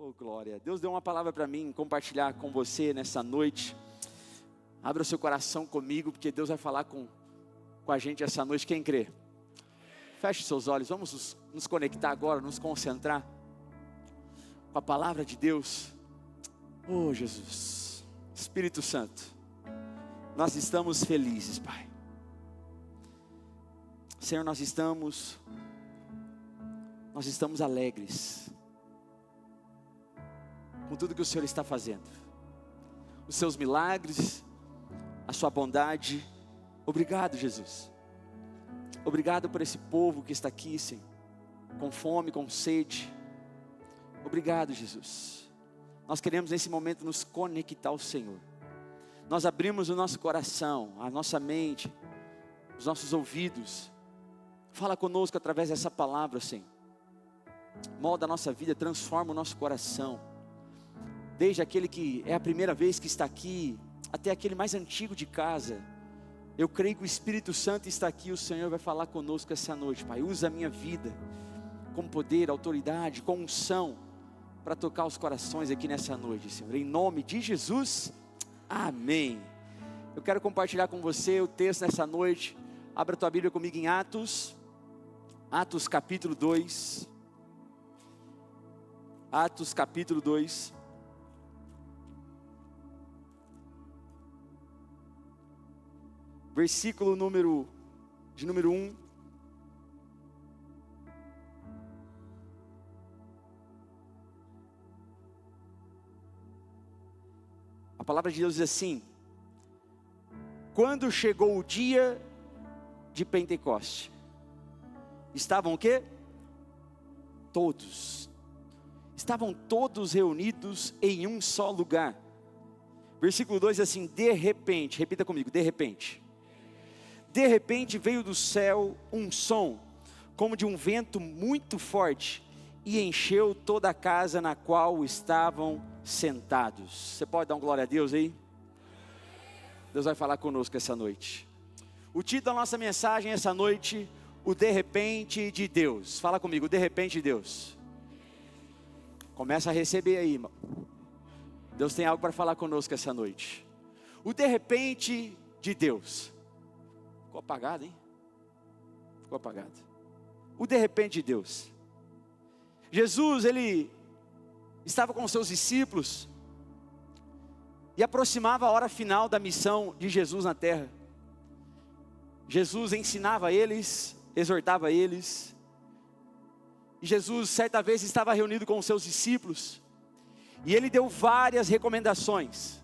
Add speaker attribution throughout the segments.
Speaker 1: Oh, glória. Deus deu uma palavra para mim, compartilhar com você nessa noite. Abra o seu coração comigo, porque Deus vai falar com a gente essa noite. Quem crê? Feche seus olhos, vamos nos conectar agora, nos concentrar com a palavra de Deus. Oh, Jesus, Espírito Santo, nós estamos felizes, Pai. Senhor, nós estamos alegres com tudo que o Senhor está fazendo, os seus milagres, a sua bondade. Obrigado, Jesus. Obrigado por esse povo que está aqui, Senhor, com fome, com sede. Obrigado, Jesus. Nós queremos nesse momento nos conectar ao Senhor. Nós abrimos o nosso coração, a nossa mente, os nossos ouvidos. Fala conosco através dessa palavra, Senhor. Molda a nossa vida, transforma o nosso coração. Desde aquele que é a primeira vez que está aqui, até aquele mais antigo de casa. Eu creio que o Espírito Santo está aqui, o Senhor vai falar conosco essa noite, Pai. Usa a minha vida com poder, autoridade, com unção, para tocar os corações aqui nessa noite, Senhor. Em nome de Jesus, amém. Eu quero compartilhar com você o texto nessa noite. Abra a tua Bíblia comigo em Atos capítulo 2. Atos capítulo 2. Versículo número 1. A palavra de Deus diz assim: quando chegou o dia de Pentecoste, estavam o quê? Estavam todos reunidos em um só lugar. Versículo 2 diz assim: de repente, repita comigo, de repente veio do céu um som, como de um vento muito forte, e encheu toda a casa na qual estavam sentados. Você pode dar um glória a Deus aí? Deus vai falar conosco essa noite. O título da nossa mensagem essa noite: o de repente de Deus. Fala comigo, de repente de Deus. Começa a receber aí, irmão. Deus tem algo para falar conosco essa noite. O de repente de Deus. Ficou apagado, hein? Ficou apagado. O de repente de Deus. Jesus, ele estava com os seus discípulos e aproximava a hora final da missão de Jesus na terra. Jesus ensinava eles, exortava eles. E Jesus certa vez estava reunido com os seus discípulos e ele deu várias recomendações,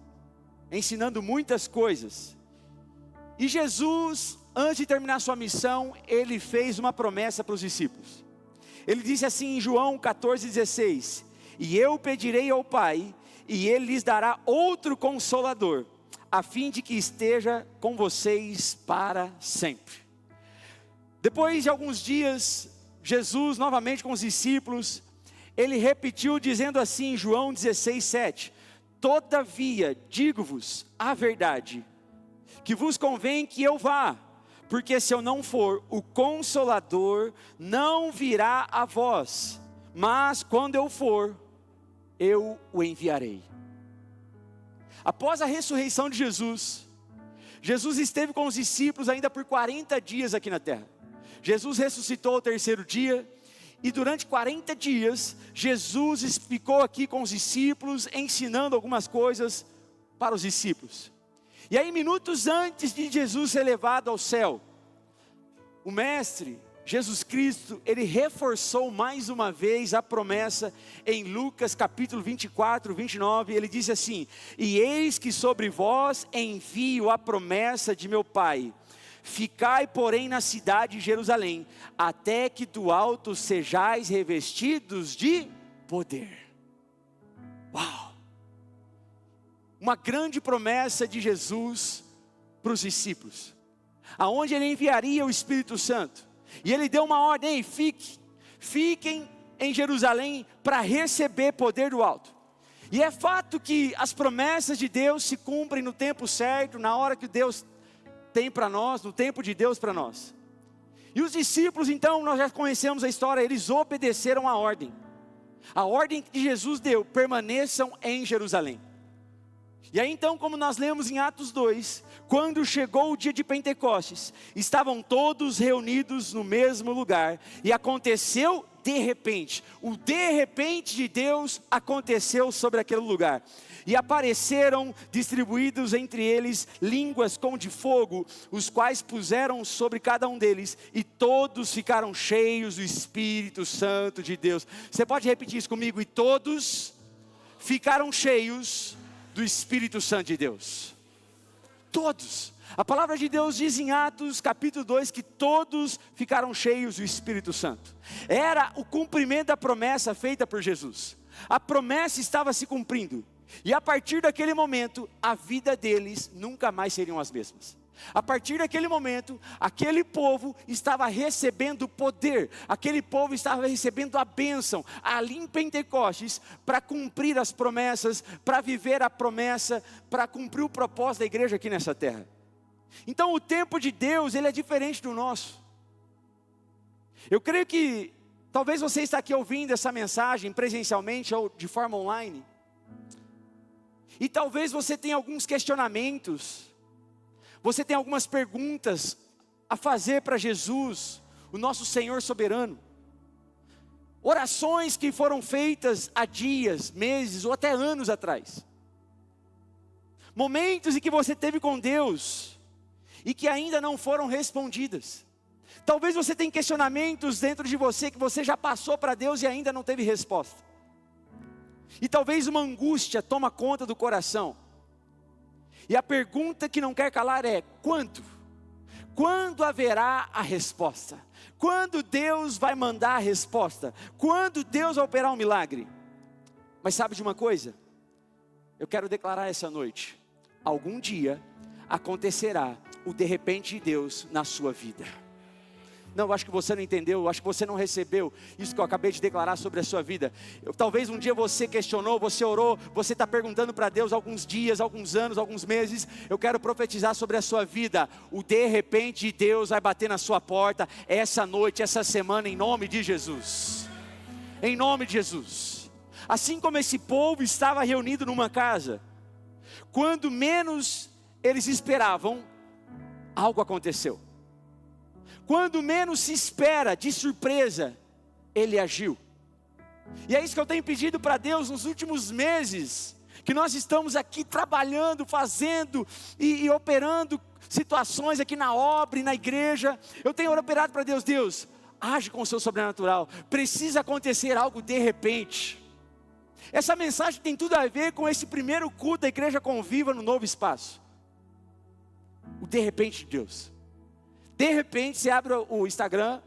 Speaker 1: ensinando muitas coisas. E Jesus, antes de terminar sua missão, ele fez uma promessa para os discípulos. Ele disse assim em João 14,16: e eu pedirei ao Pai, e Ele lhes dará outro Consolador, a fim de que esteja com vocês para sempre. Depois de alguns dias, Jesus novamente com os discípulos, ele repetiu dizendo assim em João 16,7: todavia digo-vos a verdade, que vos convém que eu vá, porque se eu não for, o Consolador não virá a vós, mas quando eu for, eu o enviarei. Após a ressurreição de Jesus, Jesus esteve com os discípulos ainda por 40 dias aqui na terra. Jesus ressuscitou ao terceiro dia, e durante 40 dias, Jesus ficou aqui com os discípulos, ensinando algumas coisas para os discípulos. E aí, minutos antes de Jesus ser levado ao céu, o Mestre, Jesus Cristo, ele reforçou mais uma vez a promessa em Lucas capítulo 24, 29, ele diz assim: e eis que sobre vós envio a promessa de meu Pai, ficai porém na cidade de Jerusalém, até que do alto sejais revestidos de poder. Uau! Uma grande promessa de Jesus para os discípulos, aonde ele enviaria o Espírito Santo. E ele deu uma ordem: fiquem em Jerusalém para receber poder do alto. E é fato que as promessas de Deus se cumprem no tempo certo, na hora que Deus tem para nós, no tempo de Deus para nós. E os discípulos, então, nós já conhecemos a história, eles obedeceram a ordem. A ordem que Jesus deu: permaneçam em Jerusalém. E aí então, como nós lemos em Atos 2, quando chegou o dia de Pentecostes, estavam todos reunidos no mesmo lugar, e aconteceu de repente, o de repente de Deus aconteceu sobre aquele lugar, e apareceram distribuídos entre eles línguas como de fogo, os quais puseram sobre cada um deles, e todos ficaram cheios do Espírito Santo de Deus. Você pode repetir isso comigo? E todos ficaram cheios do Espírito Santo de Deus. Todos. A palavra de Deus diz em Atos capítulo 2 que todos ficaram cheios do Espírito Santo. Era o cumprimento da promessa feita por Jesus. A promessa estava se cumprindo. E a partir daquele momento, a vida deles nunca mais seriam as mesmas. A partir daquele momento, aquele povo estava recebendo poder, aquele povo estava recebendo a bênção, ali em Pentecostes, para cumprir as promessas, para viver a promessa, para cumprir o propósito da igreja aqui nessa terra. Então o tempo de Deus, ele é diferente do nosso. Eu creio que, talvez você está aqui ouvindo essa mensagem presencialmente ou de forma online, e talvez você tenha alguns questionamentos, você tem algumas perguntas a fazer para Jesus, o nosso Senhor soberano. Orações que foram feitas há dias, meses ou até anos atrás. Momentos em que você teve com Deus e que ainda não foram respondidas. Talvez você tenha questionamentos dentro de você que você já passou para Deus e ainda não teve resposta. E talvez uma angústia toma conta do coração. E a pergunta que não quer calar é: quando? Quando haverá a resposta? Quando Deus vai mandar a resposta? Quando Deus vai operar um milagre? Mas sabe de uma coisa? Eu quero declarar essa noite: algum dia acontecerá o de repente de Deus na sua vida. Não, eu acho que você não entendeu, eu acho que você não recebeu isso que eu acabei de declarar sobre a sua vida. Talvez um dia você questionou, você orou, você está perguntando para Deus há alguns dias, alguns anos, alguns meses. Eu quero profetizar sobre a sua vida. O de repente de Deus vai bater na sua porta essa noite, essa semana, em nome de Jesus. Em nome de Jesus. Assim como esse povo estava reunido numa casa, quando menos eles esperavam, algo aconteceu. Quando menos se espera, de surpresa, Ele agiu. E é isso que eu tenho pedido para Deus nos últimos meses, que nós estamos aqui trabalhando, fazendo e operando situações aqui na obra e na igreja. Eu tenho operado para Deus: Deus, age com o seu sobrenatural, precisa acontecer algo de repente. Essa mensagem tem tudo a ver com esse primeiro culto da Igreja Conviva no Novo Espaço. O de repente de Deus. De repente você abre o Instagram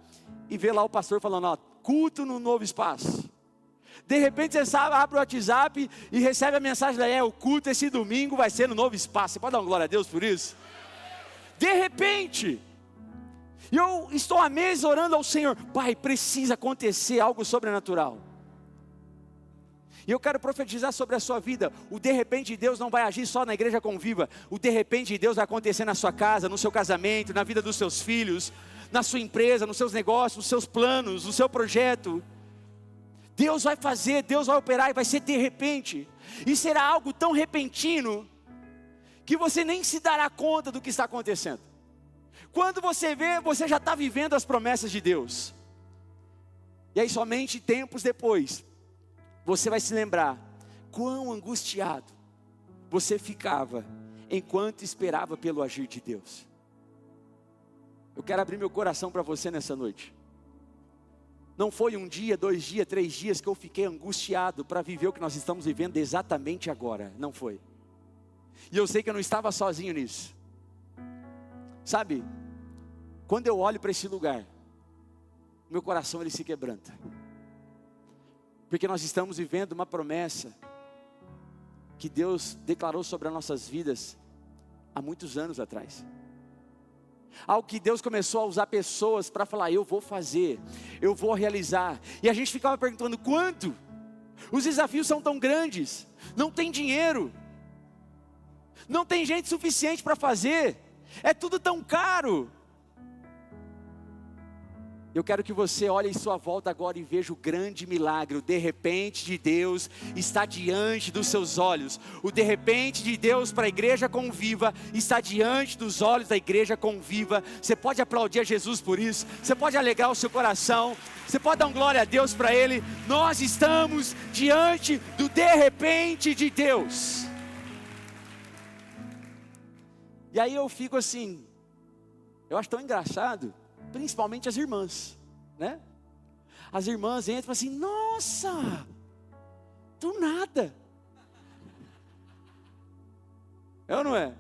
Speaker 1: e vê lá o pastor falando: ó, culto no Novo Espaço. De repente você abre o WhatsApp e recebe a mensagem lá: o culto esse domingo vai ser no Novo Espaço. Você pode dar uma glória a Deus por isso? De repente. E eu estou há meses orando ao Senhor: Pai, precisa acontecer algo sobrenatural. E eu quero profetizar sobre a sua vida: o de repente de Deus não vai agir só na Igreja Conviva. O de repente de Deus vai acontecer na sua casa, no seu casamento, na vida dos seus filhos, na sua empresa, nos seus negócios, nos seus planos, no seu projeto. Deus vai fazer, Deus vai operar, e vai ser de repente. E será algo tão repentino que você nem se dará conta do que está acontecendo. Quando você vê, você já está vivendo as promessas de Deus. E aí somente tempos depois você vai se lembrar quão angustiado você ficava enquanto esperava pelo agir de Deus. Eu quero abrir meu coração para você nessa noite. Não foi um dia, 2 dias, 3 dias que eu fiquei angustiado para viver o que nós estamos vivendo exatamente agora. Não foi. E eu sei que eu não estava sozinho nisso. Sabe, quando eu olho para esse lugar, meu coração ele se quebranta. Porque nós estamos vivendo uma promessa que Deus declarou sobre as nossas vidas há muitos anos atrás. Algo que Deus começou a usar pessoas para falar: eu vou fazer, eu vou realizar. E a gente ficava perguntando: quando? Os desafios são tão grandes, não tem dinheiro, não tem gente suficiente para fazer, é tudo tão caro. Eu quero que você olhe em sua volta agora e veja o grande milagre. O de repente de Deus está diante dos seus olhos. O de repente de Deus para a igreja Conviva está diante dos olhos da igreja Conviva. Você pode aplaudir a Jesus por isso. Você pode alegrar o seu coração. Você pode dar um glória a Deus para Ele. Nós estamos diante do de repente de Deus. E aí eu fico assim, eu acho tão engraçado. Principalmente as irmãs, né? As irmãs entram e falam assim, nossa, do nada. É ou não é?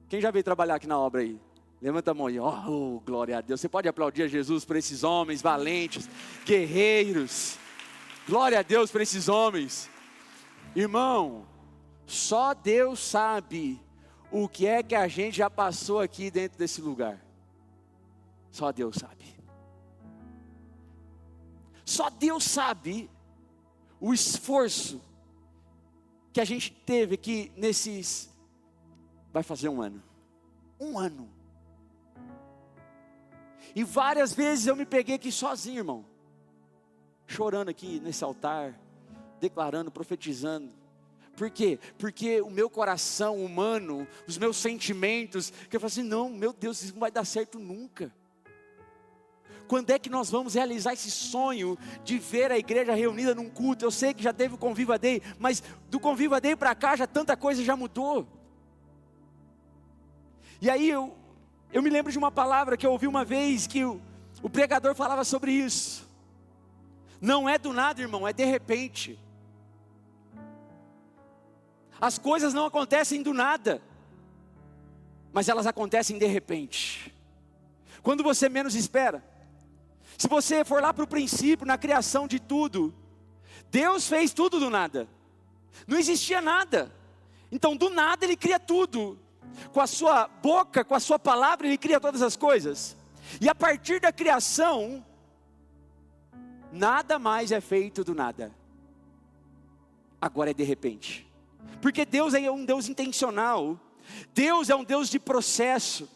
Speaker 1: Quem já veio trabalhar aqui na obra aí? Levanta a mão aí, oh, glória a Deus. Você pode aplaudir a Jesus por esses homens valentes, guerreiros. Glória a Deus por esses homens. Irmão, só Deus sabe o que é que a gente já passou aqui dentro desse lugar. Só Deus sabe. Só Deus sabe o esforço que a gente teve aqui nesses... Vai fazer um ano. Um ano. E várias vezes eu me peguei aqui sozinho, irmão. Chorando aqui nesse altar. Declarando, profetizando. Por quê? Porque o meu coração humano, os meus sentimentos, que eu falo assim, não, meu Deus, isso não vai dar certo nunca. Quando é que nós vamos realizar esse sonho de ver a igreja reunida num culto? Eu sei que já teve o Conviva Day, mas do Conviva Day para cá já tanta coisa já mudou. E aí eu me lembro de uma palavra que eu ouvi uma vez, que o pregador falava sobre isso. Não é do nada, irmão, é de repente. As coisas não acontecem do nada, mas elas acontecem de repente. Quando você menos espera. Se você for lá para o princípio, na criação de tudo, Deus fez tudo do nada. Não existia nada. Então do nada Ele cria tudo. Com a sua boca, com a sua palavra, Ele cria todas as coisas. E a partir da criação, nada mais é feito do nada. Agora é de repente. Porque Deus é um Deus intencional. Deus é um Deus de processo.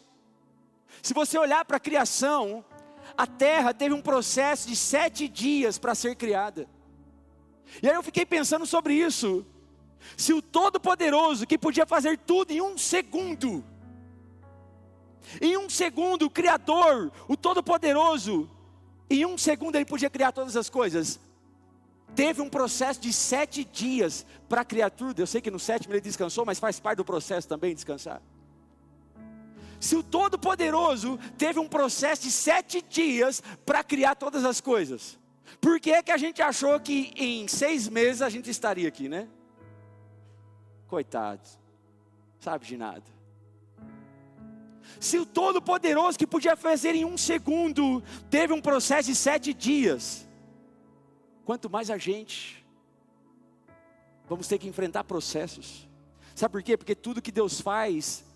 Speaker 1: Se você olhar para a criação, a terra teve um processo de 7 dias para ser criada. E aí eu fiquei pensando sobre isso. Se o Todo-Poderoso, que podia fazer tudo em um segundo, o Criador, o Todo-Poderoso, em um segundo Ele podia criar todas as coisas, teve um processo de 7 dias para criar tudo. Eu sei que no 7º Ele descansou, mas faz parte do processo também descansar. Se o Todo-Poderoso teve um processo de 7 dias para criar todas as coisas, por que é que a gente achou que em 6 meses a gente estaria aqui, né? Coitados, sabe de nada. Se o Todo-Poderoso, que podia fazer em um segundo, teve um processo de 7 dias, quanto mais a gente, vamos ter que enfrentar processos. Sabe por quê? Porque tudo que Deus faz,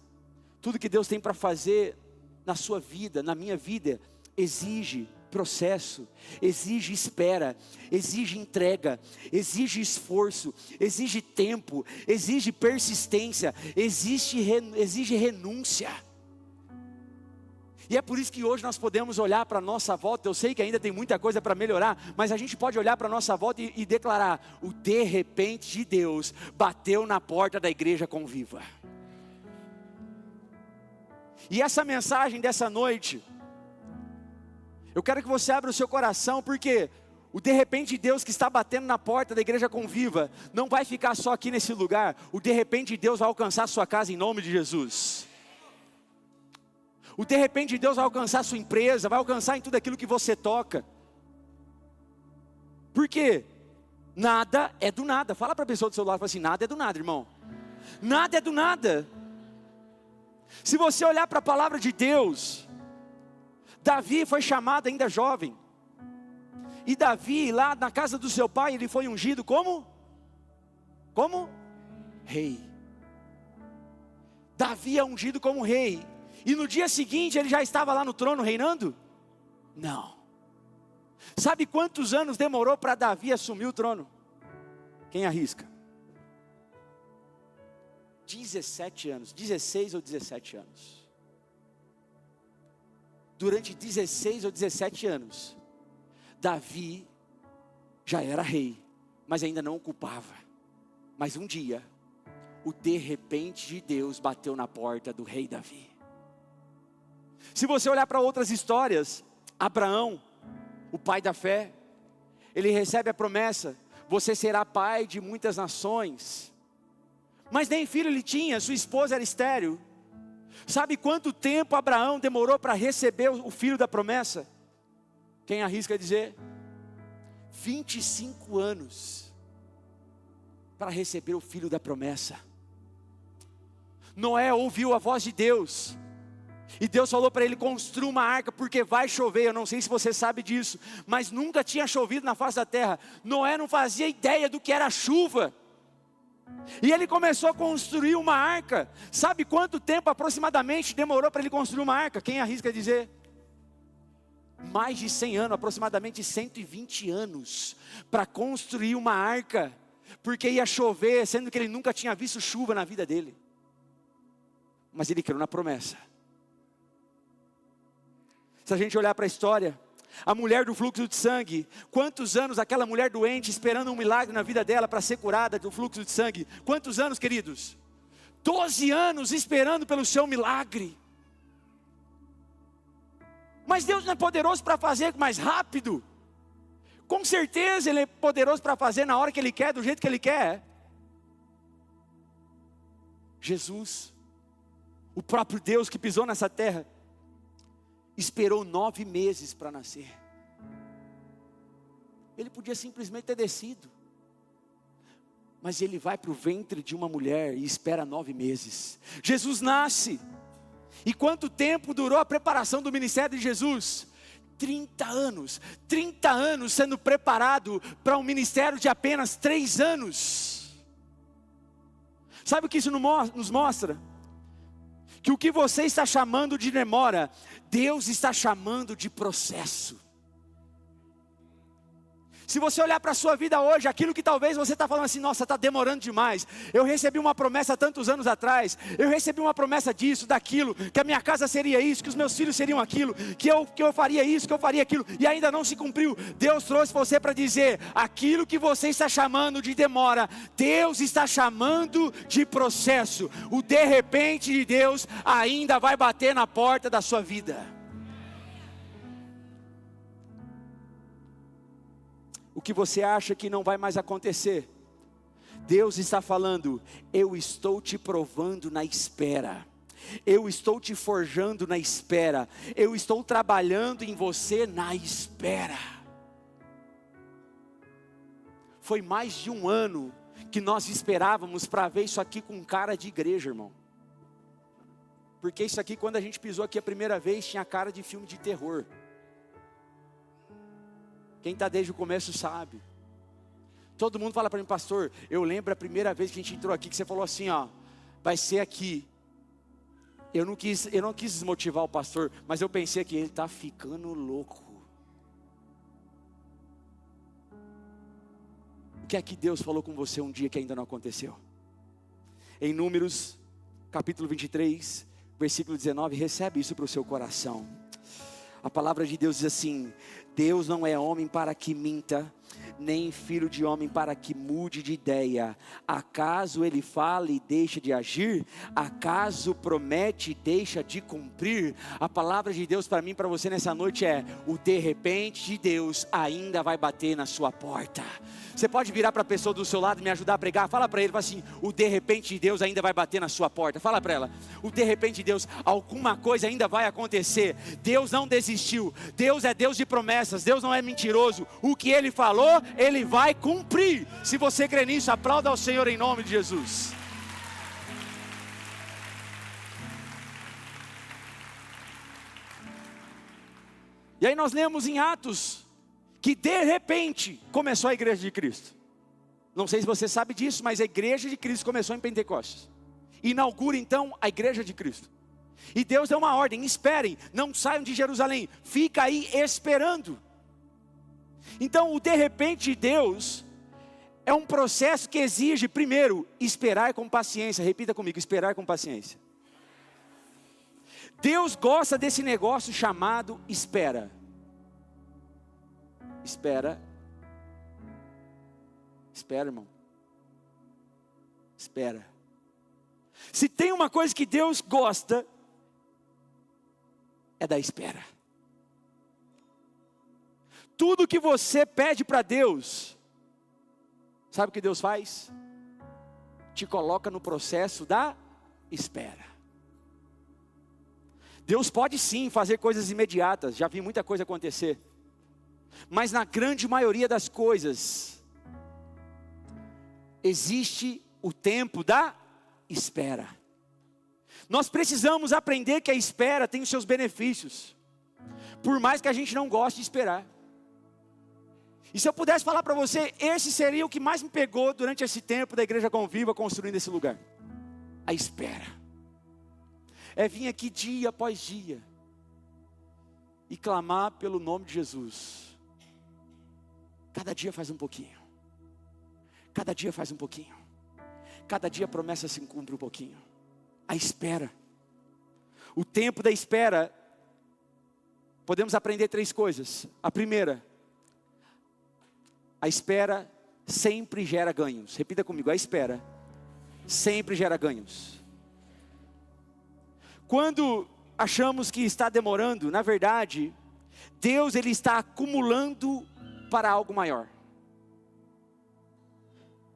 Speaker 1: tudo que Deus tem para fazer na sua vida, na minha vida, exige processo, exige espera, exige entrega, exige esforço, exige tempo, exige persistência, exige renúncia. E é por isso que hoje nós podemos olhar para a nossa volta. Eu sei que ainda tem muita coisa para melhorar, mas a gente pode olhar para a nossa volta e declarar: o de repente de Deus bateu na porta da igreja Conviva. E essa mensagem dessa noite, eu quero que você abra o seu coração, porque o de repente de Deus que está batendo na porta da igreja Conviva não vai ficar só aqui nesse lugar. O de repente de Deus vai alcançar a sua casa em nome de Jesus. O de repente de Deus vai alcançar a sua empresa, vai alcançar em tudo aquilo que você toca. Por quê? Nada é do nada. Fala para a pessoa do seu lado, fala assim: nada é do nada, irmão. Nada é do nada. Se você olhar para a palavra de Deus, Davi foi chamado ainda jovem. E Davi, lá na casa do seu pai, ele foi ungido como? Como? Rei. Davi é ungido como rei. E no dia seguinte ele já estava lá no trono reinando? Não. Sabe quantos anos demorou para Davi assumir o trono? Quem arrisca? 17 anos, 16 ou 17 anos. durante 16 ou 17 anos, Davi já era rei, mas ainda não ocupava. Mas um dia, o de repente de Deus bateu na porta do rei Davi. Se você olhar para outras histórias, Abraão, o pai da fé, ele recebe a promessa: você será pai de muitas nações. Mas nem filho ele tinha, sua esposa era estéril. Sabe quanto tempo Abraão demorou para receber o filho da promessa? Quem arrisca dizer? 25 anos para receber o filho da promessa. Noé ouviu a voz de Deus, e Deus falou para ele: construa uma arca, porque vai chover. Eu não sei se você sabe disso, mas nunca tinha chovido na face da terra. Noé não fazia ideia do que era chuva, e ele começou a construir uma arca. Sabe quanto tempo aproximadamente demorou para ele construir uma arca? Quem arrisca dizer? Mais de 100 anos, aproximadamente 120 anos, para construir uma arca, porque ia chover, sendo que ele nunca tinha visto chuva na vida dele. Mas ele creu na promessa. Se a gente olhar para a história, a mulher do fluxo de sangue, quantos anos aquela mulher doente esperando um milagre na vida dela para ser curada do fluxo de sangue? Quantos anos, queridos? 12 anos esperando pelo seu milagre. Mas Deus não é poderoso para fazer mais rápido? Com certeza Ele é poderoso para fazer na hora que Ele quer, do jeito que Ele quer. Jesus, o próprio Deus que pisou nessa terra, esperou 9 meses para nascer. Ele podia simplesmente ter descido, mas Ele vai para o ventre de uma mulher e espera 9 meses. Jesus nasce. E quanto tempo durou a preparação do ministério de Jesus? 30 anos. 30 anos sendo preparado para um ministério de apenas 3 anos. Sabe o que isso nos mostra? Que o que você está chamando de demora, Deus está chamando de processo. Se você olhar para a sua vida hoje, aquilo que talvez você está falando assim: nossa, está demorando demais. Eu recebi uma promessa há tantos anos atrás. Eu recebi uma promessa disso, daquilo. Que a minha casa seria isso, que os meus filhos seriam aquilo. Que eu faria isso, que eu faria aquilo. E ainda não se cumpriu. Deus trouxe você para dizer: aquilo que você está chamando de demora, Deus está chamando de processo. O de repente de Deus ainda vai bater na porta da sua vida. O que você acha que não vai mais acontecer, Deus está falando: eu estou te provando na espera, eu estou te forjando na espera, eu estou trabalhando em você na espera. Foi mais de 1 ano que nós esperávamos para ver isso aqui com cara de igreja, irmão. Porque isso aqui, quando a gente pisou aqui a primeira vez, tinha cara de filme de terror. Quem está desde o começo sabe. Todo mundo fala para mim: pastor, eu lembro a primeira vez que a gente entrou aqui, que você falou assim, ó, vai ser aqui. Eu não quis desmotivar o pastor, mas eu pensei que ele está ficando louco. O que é que Deus falou com você um dia que ainda não aconteceu? Em Números, capítulo 23, versículo 19, recebe isso para o seu coração. A palavra de Deus diz assim: Deus não é homem para que minta, nem filho de homem para que mude de ideia. Acaso ele fala e deixa de agir? Acaso promete e deixa de cumprir? A palavra de Deus para mim e para você nessa noite é: o de repente de Deus ainda vai bater na sua porta. Você pode virar para a pessoa do seu lado e me ajudar a pregar? Fala para ele, fala assim: o de repente de Deus ainda vai bater na sua porta. Fala para ela: o de repente de Deus, alguma coisa ainda vai acontecer. Deus não desistiu. Deus é Deus de promessas. Deus não é mentiroso. O que Ele falou, Ele vai cumprir. Se você crê nisso, aplauda ao Senhor em nome de Jesus. E aí nós lemos em Atos que de repente começou a igreja de Cristo. Não sei se você sabe disso, mas a igreja de Cristo começou em Pentecostes. Inaugura então a igreja de Cristo. E Deus deu uma ordem: esperem, não saiam de Jerusalém, fica aí esperando. Então o de repente de Deus é um processo que exige, primeiro, esperar com paciência. Repita comigo: esperar com paciência. Deus gosta desse negócio chamado espera. Espera. Espera, irmão. Espera. Se tem uma coisa que Deus gosta, é da espera. Tudo que você pede para Deus, sabe o que Deus faz? Te coloca no processo da espera. Deus pode sim fazer coisas imediatas, já vi muita coisa acontecer. Mas na grande maioria das coisas, existe o tempo da espera. Nós precisamos aprender que a espera tem os seus benefícios, por mais que a gente não goste de esperar. E se eu pudesse falar para você, esse seria o que mais me pegou durante esse tempo da Igreja Conviva construindo esse lugar. A espera. É vir aqui dia após dia e clamar pelo nome de Jesus. Cada dia faz um pouquinho. Cada dia faz um pouquinho. Cada dia a promessa se cumpre um pouquinho. A espera. O tempo da espera. Podemos aprender 3 coisas. A primeira, a espera sempre gera ganhos. Repita comigo, a espera sempre gera ganhos. Quando achamos que está demorando, na verdade, Deus ele está acumulando para algo maior.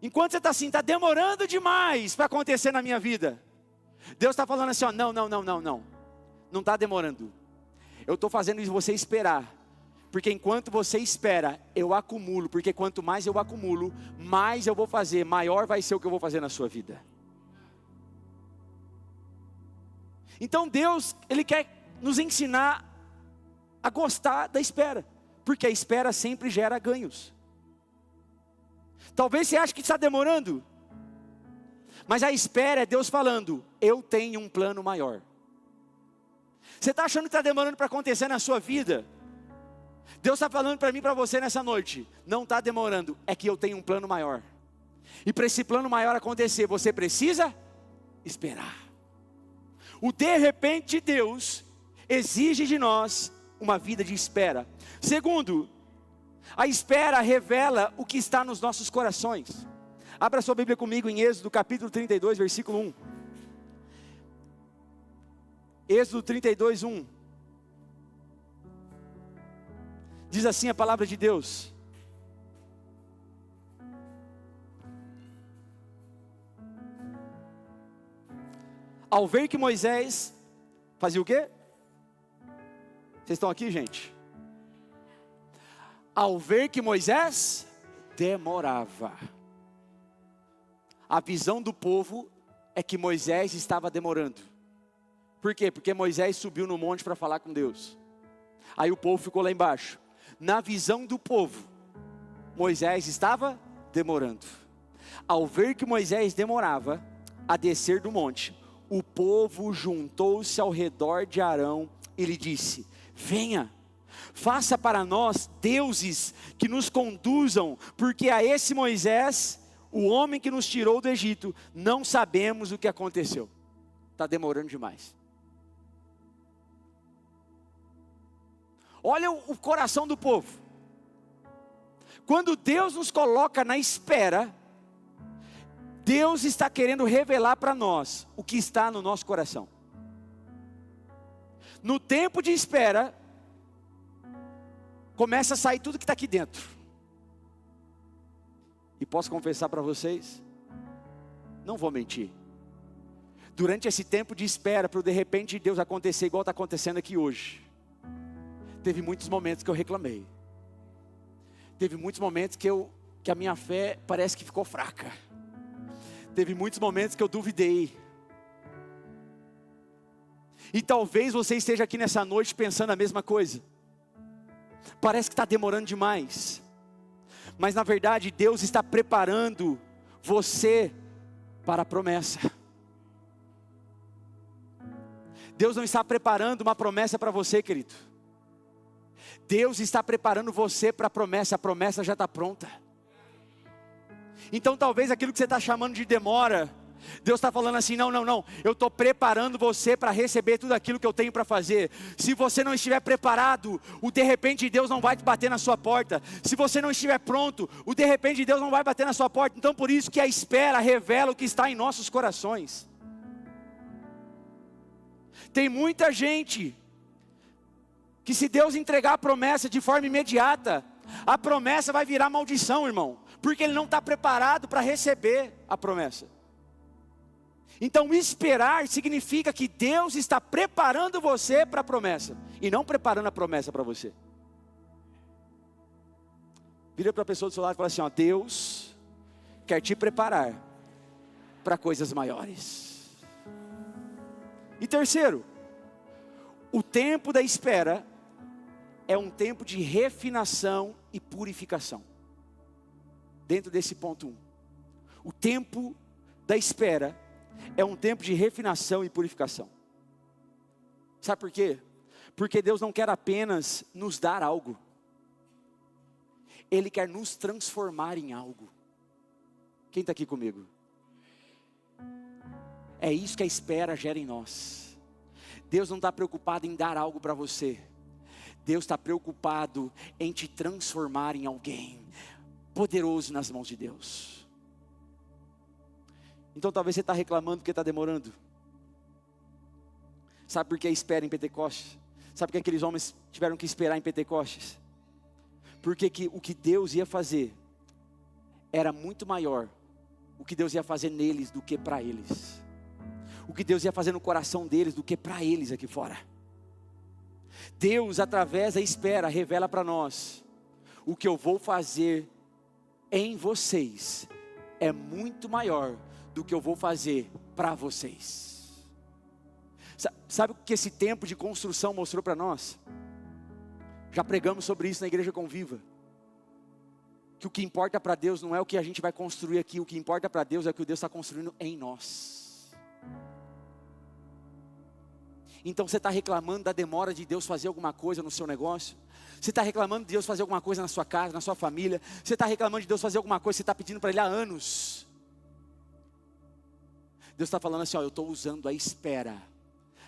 Speaker 1: Enquanto você está assim, está demorando demais para acontecer na minha vida, Deus está falando assim, ó, não está demorando. Eu estou fazendo você esperar. Porque enquanto você espera, eu acumulo. Porque quanto mais eu acumulo, mais eu vou fazer. Maior vai ser o que eu vou fazer na sua vida. Então Deus, Ele quer nos ensinar a gostar da espera. Porque a espera sempre gera ganhos. Talvez você ache que está demorando. Mas a espera é Deus falando, eu tenho um plano maior. Você está achando que está demorando para acontecer na sua vida? Deus está falando para mim e para você nessa noite, não está demorando, é que eu tenho um plano maior. E para esse plano maior acontecer, você precisa esperar. O de repente de Deus exige de nós uma vida de espera. Segundo, a espera revela o que está nos nossos corações. Abra sua Bíblia comigo em Êxodo capítulo 32, versículo 1. Êxodo 32, 1. Diz assim a palavra de Deus. Ao ver que Moisés fazia o quê? Vocês estão aqui, gente? Ao ver que Moisés demorava. A visão do povo é que Moisés estava demorando. Por quê? Porque Moisés subiu no monte para falar com Deus. Aí o povo ficou lá embaixo. Na visão do povo, Moisés estava demorando. Ao ver que Moisés demorava a descer do monte, o povo juntou-se ao redor de Arão e lhe disse: venha, faça para nós deuses que nos conduzam, porque a esse Moisés, o homem que nos tirou do Egito, não sabemos o que aconteceu. Está demorando demais. Olha o coração do povo. Quando Deus nos coloca na espera, Deus está querendo revelar para nós o que está no nosso coração. No tempo de espera, começa a sair tudo que está aqui dentro. E posso confessar para vocês, não vou mentir. Durante esse tempo de espera, para o de repente de Deus acontecer igual está acontecendo aqui hoje, teve muitos momentos que eu reclamei. Teve muitos momentos que a minha fé parece que ficou fraca. Teve muitos momentos que eu duvidei. E talvez você esteja aqui nessa noite pensando a mesma coisa. Parece que está demorando demais. Mas na verdade Deus está preparando você para a promessa. Deus não está preparando uma promessa para você, querido. Deus está preparando você para a promessa já está pronta. Então talvez aquilo que você está chamando de demora, Deus está falando assim, não, eu estou preparando você para receber tudo aquilo que eu tenho para fazer. Se você não estiver preparado, o de repente de Deus não vai te bater na sua porta. Se você não estiver pronto, o de repente de Deus não vai bater na sua porta. Então por isso que a espera revela o que está em nossos corações. Tem muita gente que se Deus entregar a promessa de forma imediata, a promessa vai virar maldição, irmão, porque ele não está preparado para receber a promessa. Então esperar significa que Deus está preparando você para a promessa, e não preparando a promessa para você. Vira para a pessoa do seu lado e fala assim, ó, Deus quer te preparar para coisas maiores. E terceiro, o tempo da espera é um tempo de refinação e purificação. Dentro desse ponto 1, o tempo da espera é um tempo de refinação e purificação. Sabe por quê? Porque Deus não quer apenas nos dar algo, Ele quer nos transformar em algo. Quem está aqui comigo? É isso que a espera gera em nós. Deus não está preocupado em dar algo para você, Deus está preocupado em te transformar em alguém poderoso nas mãos de Deus. Então talvez você está reclamando porque está demorando. Sabe por que espera em Pentecostes? Sabe por que aqueles homens tiveram que esperar em Pentecostes? Porque o que Deus ia fazer era muito maior, o que Deus ia fazer neles do que para eles. O que Deus ia fazer no coração deles do que para eles aqui fora. Deus, através da espera, revela para nós: o que eu vou fazer em vocês é muito maior do que eu vou fazer para vocês. Sabe o que esse tempo de construção mostrou para nós? Já pregamos sobre isso na Igreja Conviva. Que o que importa para Deus não é o que a gente vai construir aqui, o que importa para Deus é o que Deus está construindo em nós. Então você está reclamando da demora de Deus fazer alguma coisa no seu negócio? Você está reclamando de Deus fazer alguma coisa na sua casa, na sua família? Você está reclamando de Deus fazer alguma coisa que você está pedindo para Ele há anos? Deus está falando assim, ó, eu estou usando a espera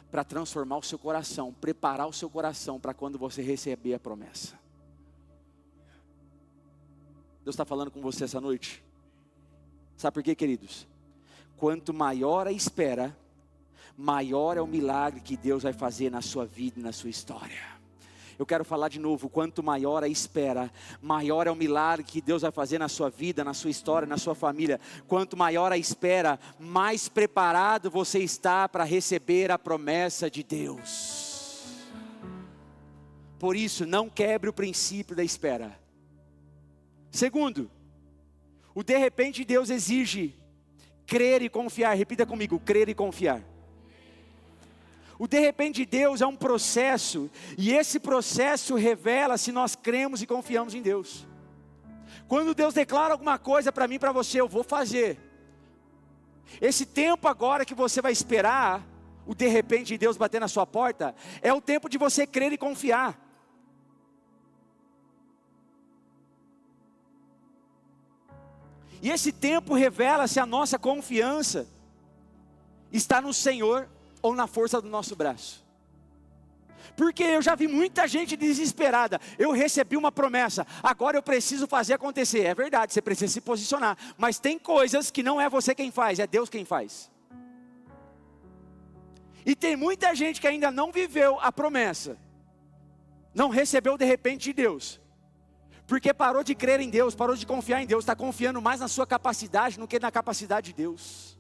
Speaker 1: para transformar o seu coração, preparar o seu coração para quando você receber a promessa. Deus está falando com você essa noite. Sabe por quê, queridos? Quanto maior a espera, maior é o milagre que Deus vai fazer na sua vida e na sua história. Eu quero falar de novo, quanto maior a espera, maior é o milagre que Deus vai fazer na sua vida, na sua história, na sua família. Quanto maior a espera, mais preparado você está para receber a promessa de Deus. Por isso, não quebre o princípio da espera. Segundo, o de repente Deus exige crer e confiar. Repita comigo, crer e confiar. O de repente de Deus é um processo, e esse processo revela se nós cremos e confiamos em Deus. Quando Deus declara alguma coisa para mim e para você, eu vou fazer. Esse tempo agora que você vai esperar, o de repente de Deus bater na sua porta, é o tempo de você crer e confiar. E esse tempo revela se a nossa confiança está no Senhor ou na força do nosso braço. Porque eu já vi muita gente desesperada. Eu recebi uma promessa, agora eu preciso fazer acontecer. É verdade, você precisa se posicionar. Mas tem coisas que não é você quem faz, é Deus quem faz. E tem muita gente que ainda não viveu a promessa, não recebeu de repente de Deus, porque parou de crer em Deus, parou de confiar em Deus, está confiando mais na sua capacidade do que na capacidade de Deus.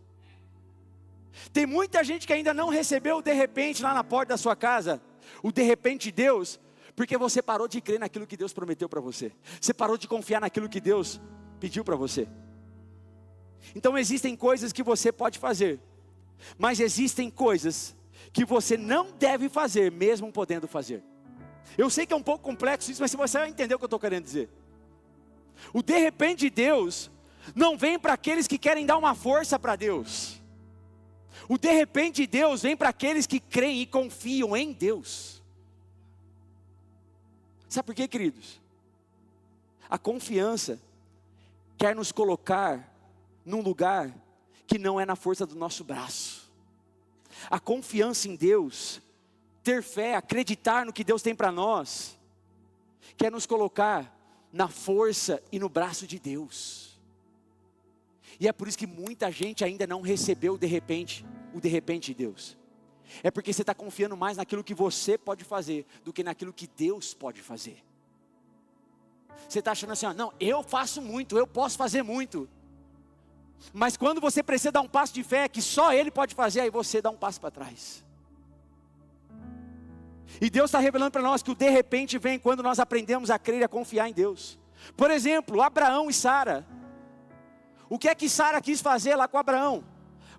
Speaker 1: Tem muita gente que ainda não recebeu de repente lá na porta da sua casa, o de repente de Deus, porque você parou de crer naquilo que Deus prometeu para você. Você parou de confiar naquilo que Deus pediu para você. Então existem coisas que você pode fazer, mas existem coisas que você não deve fazer, mesmo podendo fazer. Eu sei que é um pouco complexo isso, mas você vai entender o que eu estou querendo dizer. O de repente de Deus não vem para aqueles que querem dar uma força para Deus. O de repente de Deus vem para aqueles que creem e confiam em Deus. Sabe por quê, queridos? A confiança quer nos colocar num lugar que não é na força do nosso braço. A confiança em Deus, ter fé, acreditar no que Deus tem para nós, quer nos colocar na força e no braço de Deus. E é por isso que muita gente ainda não recebeu o de repente de Deus. É porque você está confiando mais naquilo que você pode fazer, do que naquilo que Deus pode fazer. Você está achando assim, não, eu faço muito, eu posso fazer muito. Mas quando você precisa dar um passo de fé, que só Ele pode fazer, aí você dá um passo para trás. E Deus está revelando para nós que o de repente vem quando nós aprendemos a crer e a confiar em Deus. Por exemplo, Abraão e Sara. O que é que Sara quis fazer lá com Abraão?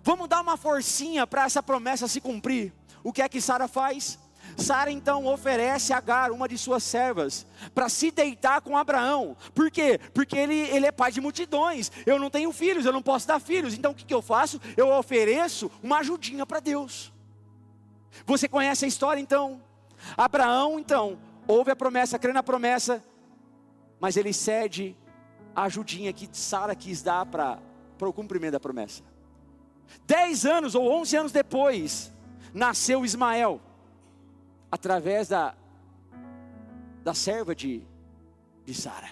Speaker 1: Vamos dar uma forcinha para essa promessa se cumprir. O que é que Sara faz? Sara então oferece a Agar, uma de suas servas, para se deitar com Abraão. Por quê? Porque ele é pai de multidões. Eu não tenho filhos, eu não posso dar filhos. Então o que eu faço? Eu ofereço uma ajudinha para Deus. Você conhece a história então? Abraão então ouve a promessa, crê na promessa, mas ele cede a ajudinha que Sara quis dar para o cumprimento da promessa. 10 anos ou 11 anos depois, nasceu Ismael, através da serva de Sara.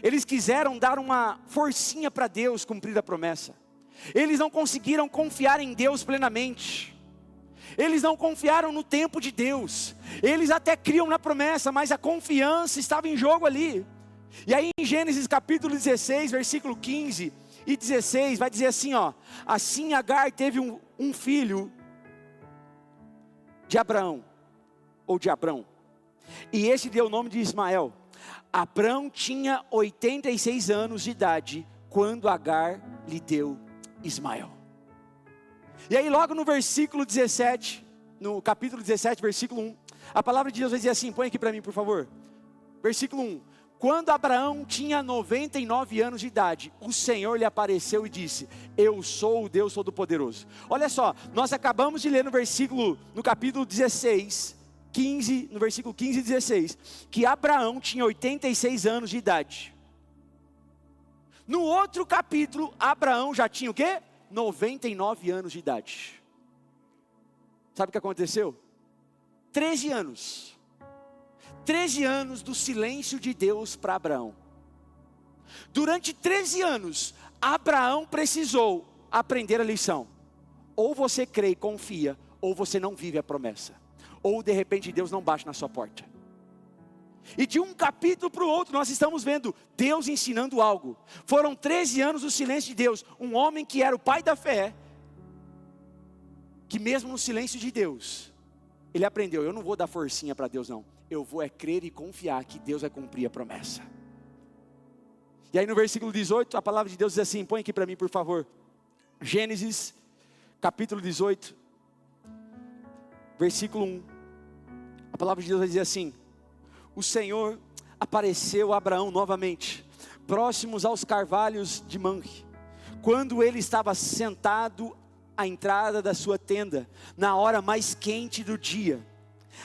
Speaker 1: Eles quiseram dar uma forcinha para Deus cumprir a promessa. Eles não conseguiram confiar em Deus plenamente. Eles não confiaram no tempo de Deus. Eles até criam na promessa, mas a confiança estava em jogo ali. E aí em Gênesis capítulo 16, versículo 15 e 16, vai dizer assim, assim Agar teve um filho de Abraão, ou de Abrão, e esse deu o nome de Ismael. Abrão tinha 86 anos de idade, quando Agar lhe deu Ismael. E aí logo no versículo 17, no capítulo 17, versículo 1, a palavra de Deus vai dizer assim, põe aqui para mim por favor, versículo 1, quando Abraão tinha 99 anos de idade, o Senhor lhe apareceu e disse, eu sou o Deus Todo-Poderoso. Olha só, nós acabamos de ler no capítulo 16, 15, no versículo 15 e 16, que Abraão tinha 86 anos de idade. No outro capítulo, Abraão já tinha o quê? 99 anos de idade. Sabe o que aconteceu? 13 anos. 13 anos do silêncio de Deus para Abraão. Durante 13 anos, Abraão precisou aprender a lição. Ou você crê e confia, ou você não vive a promessa. Ou de repente Deus não bate na sua porta. E de um capítulo para o outro nós estamos vendo Deus ensinando algo. Foram 13 anos do silêncio de Deus. Um homem que era o pai da fé, que mesmo no silêncio de Deus, ele aprendeu, eu não vou dar forcinha para Deus não. Eu vou crer e confiar que Deus vai cumprir a promessa. E aí no versículo 18, a palavra de Deus diz assim, põe aqui para mim por favor. Gênesis, capítulo 18, versículo 1. A palavra de Deus vai dizer assim, o Senhor apareceu a Abraão novamente, próximos aos carvalhos de Mamre, quando ele estava sentado à entrada da sua tenda, na hora mais quente do dia.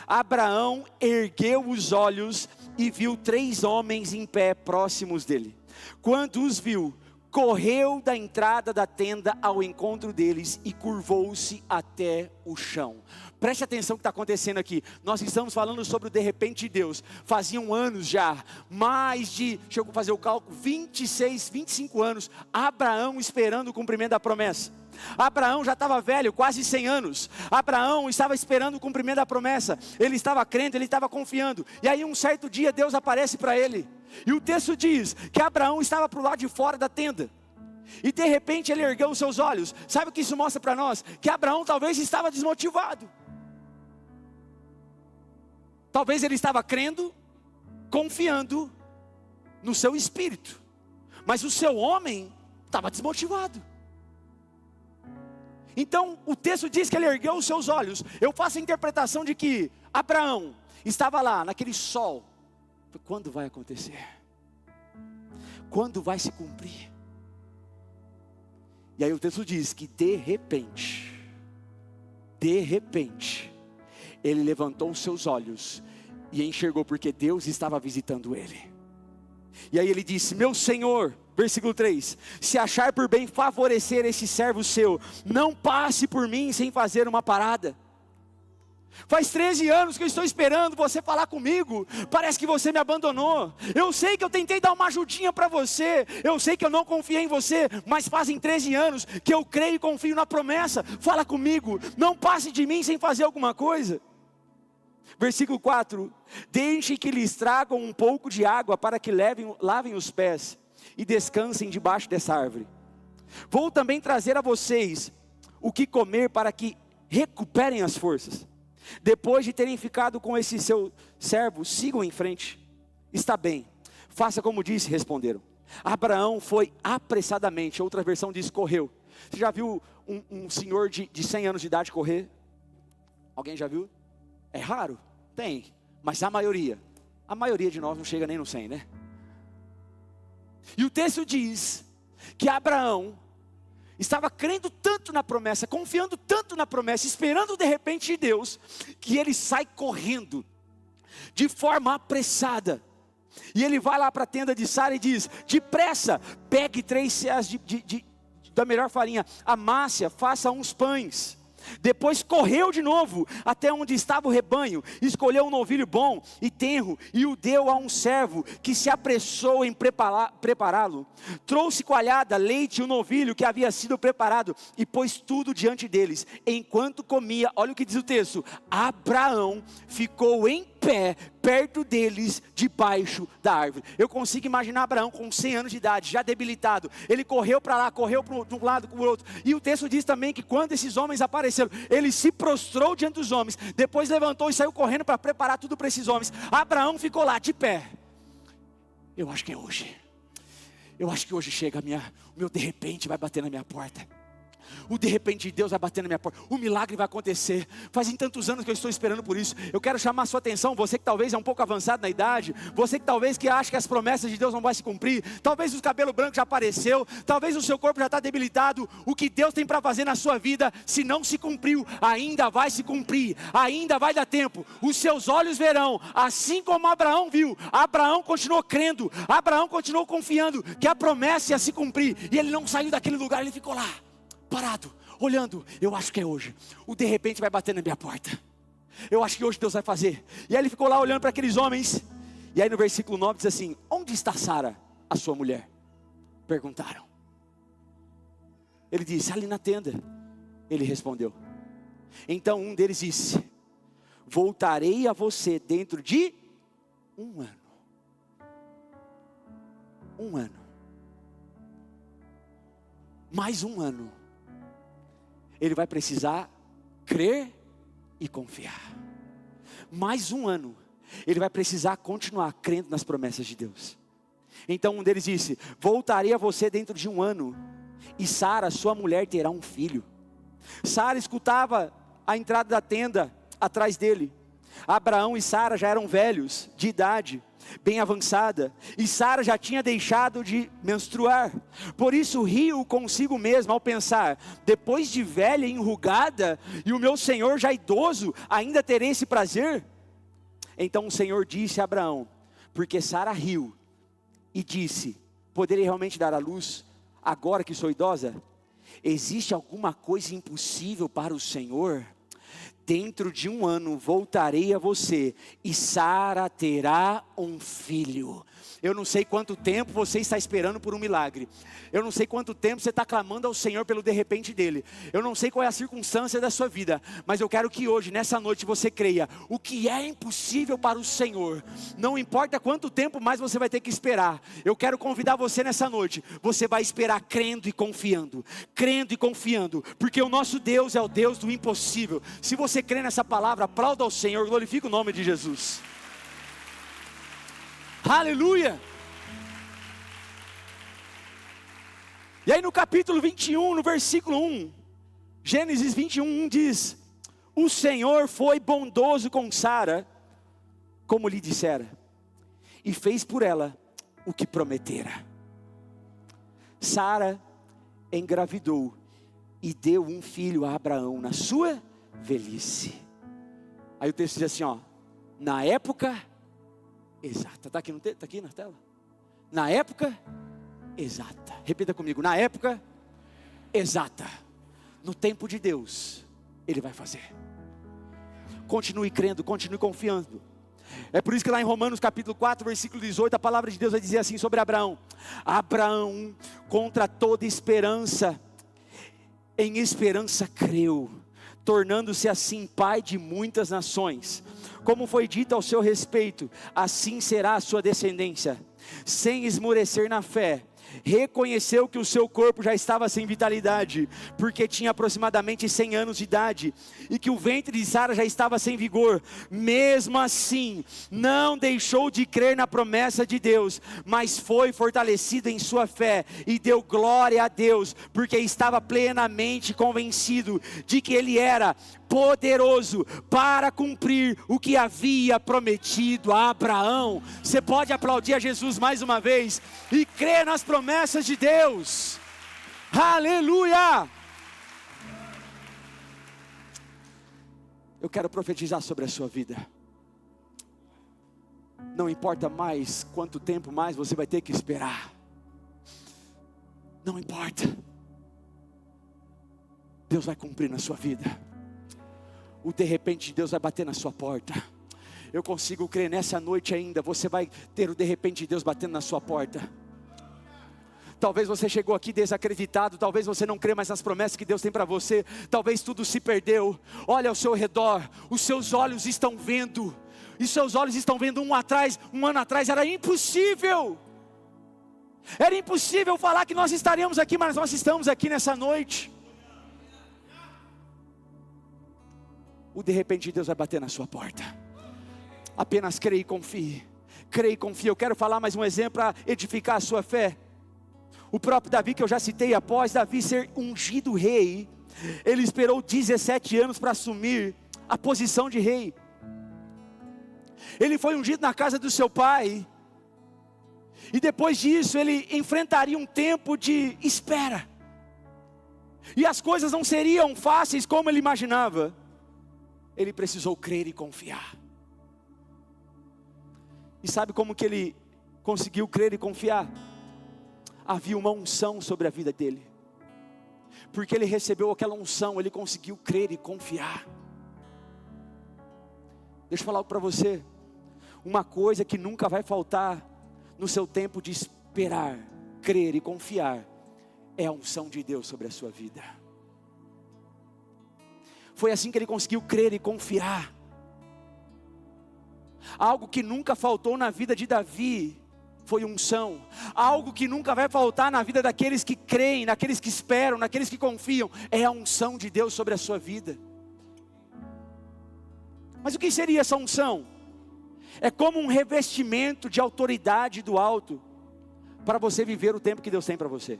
Speaker 1: Abraão ergueu os olhos e viu 3 homens em pé próximos dele. Quando os viu, correu da entrada da tenda ao encontro deles e curvou-se até o chão. Preste atenção no que está acontecendo aqui. Nós estamos falando sobre o de repente de Deus. Faziam anos já, deixa eu fazer o cálculo, 25 anos, Abraão esperando o cumprimento da promessa. Abraão já estava velho, quase 100 anos. Abraão estava esperando o cumprimento da promessa. Ele estava crendo, ele estava confiando. E aí um certo dia Deus aparece para ele. E o texto diz que Abraão estava para o lado de fora da tenda. E de repente ele ergueu os seus olhos. Sabe o que isso mostra para nós? Que Abraão talvez estava desmotivado. Talvez ele estava crendo, confiando no seu espírito. Mas o seu homem estava desmotivado. Então o texto diz que ele ergueu os seus olhos. Eu faço a interpretação de que Abraão estava lá naquele sol. Quando vai acontecer? Quando vai se cumprir? E aí o texto diz que de repente, ele levantou os seus olhos e enxergou, porque Deus estava visitando ele. E aí ele disse, meu Senhor, Versículo 3: se achar por bem favorecer esse servo seu, não passe por mim sem fazer uma parada. Faz 13 anos que eu estou esperando você falar comigo, parece que você me abandonou. Eu sei que eu tentei dar uma ajudinha para você, eu sei que eu não confiei em você, mas fazem 13 anos que eu creio e confio na promessa. Fala comigo, não passe de mim sem fazer alguma coisa. Versículo 4: deixe que lhes tragam um pouco de água para que lavem os pés e descansem debaixo dessa árvore. Vou também trazer a vocês o que comer para que recuperem as forças. Depois de terem ficado com esse seu servo, sigam em frente. Está bem, faça como disse, responderam. Abraão foi apressadamente, outra versão diz correu. Você já viu um senhor de 100 anos de idade correr? Alguém já viu? É raro? Tem, mas a maioria de nós não chega nem no 100, né? E o texto diz que Abraão estava crendo tanto na promessa, confiando tanto na promessa, esperando de repente de Deus, que ele sai correndo, de forma apressada. E ele vai lá para a tenda de Sara e diz: depressa, pegue 3 ceas da melhor farinha, amasse-a, faça uns pães. Depois correu de novo até onde estava o rebanho, escolheu um novilho bom e tenro e o deu a um servo que se apressou em prepará-lo. Trouxe coalhada, leite e o novilho que havia sido preparado e pôs tudo diante deles. Enquanto comia, olha o que diz o texto: Abraão ficou em pé perto deles, debaixo da árvore. Eu consigo imaginar Abraão com 100 anos de idade, já debilitado. Ele correu para lá, correu para um lado, para o outro. E o texto diz também que quando esses homens apareceram, ele se prostrou diante dos homens. Depois levantou e saiu correndo para preparar tudo para esses homens. Abraão ficou lá de pé. Eu acho que é hoje. Eu acho que hoje chega o meu de repente vai bater na minha porta. O de repente de Deus vai bater na minha porta. O milagre vai acontecer. Fazem tantos anos que eu estou esperando por isso. Eu quero chamar a sua atenção. Você que talvez é um pouco avançado na idade. Você que talvez acha que as promessas de Deus não vão se cumprir. Talvez o cabelo branco já apareceu. Talvez o seu corpo já está debilitado. O que Deus tem para fazer na sua vida, se não se cumpriu, ainda vai se cumprir. Ainda vai dar tempo. Os seus olhos verão. Assim como Abraão viu. Abraão continuou crendo. Abraão continuou confiando que a promessa ia se cumprir. E ele não saiu daquele lugar. Ele ficou lá, parado, olhando. Eu acho que é hoje. O de repente vai bater na minha porta. Eu acho que hoje Deus vai fazer. E aí ele ficou lá olhando para aqueles homens. E aí no versículo 9 diz assim: onde está Sara, a sua mulher? Perguntaram. Ele disse: ali na tenda. Ele respondeu. Então um deles disse: voltarei a você dentro de 1 ano. 1 ano. Mais 1 ano. Ele vai precisar crer e confiar. Mais 1 ano. Ele vai precisar continuar crendo nas promessas de Deus. Então um deles disse: voltarei a você dentro de 1 ano, e Sara, sua mulher, terá um filho. Sara escutava a entrada da tenda atrás dele. Abraão e Sara já eram velhos, de idade bem avançada, e Sara já tinha deixado de menstruar. Por isso riu consigo mesma ao pensar: depois de velha e enrugada, e o meu senhor já idoso, ainda terei esse prazer? Então o Senhor disse a Abraão, porque Sara riu e disse: poderei realmente dar à luz agora que sou idosa? Existe alguma coisa impossível para o Senhor? Dentro de 1 ano voltarei a você, e Sara terá um filho. Eu não sei quanto tempo você está esperando por um milagre. Eu não sei quanto tempo você está clamando ao Senhor pelo de repente dele. Eu não sei qual é a circunstância da sua vida, mas eu quero que hoje, nessa noite, você creia: o que é impossível para o Senhor, não importa quanto tempo mais você vai ter que esperar. Eu quero convidar você nessa noite. Você vai esperar crendo e confiando, porque o nosso Deus é o Deus do impossível. Se você crê nessa palavra, aplauda ao Senhor, glorifica o nome de Jesus. Aleluia! E aí no capítulo 21, no versículo 1, Gênesis 21, 1 diz: o Senhor foi bondoso com Sara, como lhe dissera, e fez por ela o que prometera. Sara engravidou e deu um filho a Abraão na sua velhice. Aí o texto diz assim, ó: na época exata. Está aqui, está aqui na tela? Na época exata. Repita comigo, na época exata. No tempo de Deus, Ele vai fazer. Continue crendo, continue confiando. É por isso que lá em Romanos capítulo 4, versículo 18, a palavra de Deus vai dizer assim sobre Abraão: Abraão, contra toda esperança, em esperança creu, tornando-se assim pai de muitas nações. Como foi dito ao seu respeito, assim será a sua descendência. Sem esmorecer na fé, reconheceu que o seu corpo já estava sem vitalidade, porque tinha aproximadamente 100 anos de idade, e que o ventre de Sara já estava sem vigor. Mesmo assim, não deixou de crer na promessa de Deus, mas foi fortalecido em sua fé, e deu glória a Deus, porque estava plenamente convencido de que Ele era poderoso para cumprir o que havia prometido a Abraão. Você pode aplaudir a Jesus mais uma vez e crer nas promessas de Deus. Aleluia! Eu quero profetizar sobre a sua vida. Não importa mais quanto tempo mais você vai ter que esperar. Não importa. Deus vai cumprir na sua vida. O de repente de Deus vai bater na sua porta. Eu consigo crer nessa noite ainda. Você vai ter o de repente de Deus batendo na sua porta. Talvez você chegou aqui desacreditado. Talvez você não crê mais nas promessas que Deus tem para você. Talvez tudo se perdeu. Olha ao seu redor. Os seus olhos estão vendo. E seus olhos estão vendo um ano atrás era impossível. Era impossível falar que nós estaríamos aqui, mas nós estamos aqui nessa noite. O de repente de Deus vai bater na sua porta. Apenas creia e confie. Creia e confie. Eu quero falar mais um exemplo para edificar a sua fé. O próprio Davi, que eu já citei, após Davi ser ungido rei, ele esperou 17 anos para assumir a posição de rei. Ele foi ungido na casa do seu pai. E depois disso ele enfrentaria um tempo de espera. E as coisas não seriam fáceis como ele imaginava. Ele precisou crer e confiar. E sabe como que ele conseguiu crer e confiar? Havia uma unção sobre a vida dele. Porque ele recebeu aquela unção, ele conseguiu crer e confiar. Deixa eu falar algo para você. Uma coisa que nunca vai faltar no seu tempo de esperar, crer e confiar, é a unção de Deus sobre a sua vida. Foi assim que ele conseguiu crer e confiar. Algo que nunca faltou na vida de Davi foi unção. Algo que nunca vai faltar na vida daqueles que creem, naqueles que esperam, naqueles que confiam, é a unção de Deus sobre a sua vida. Mas o que seria essa unção? É como um revestimento de autoridade do alto para você viver o tempo que Deus tem para você.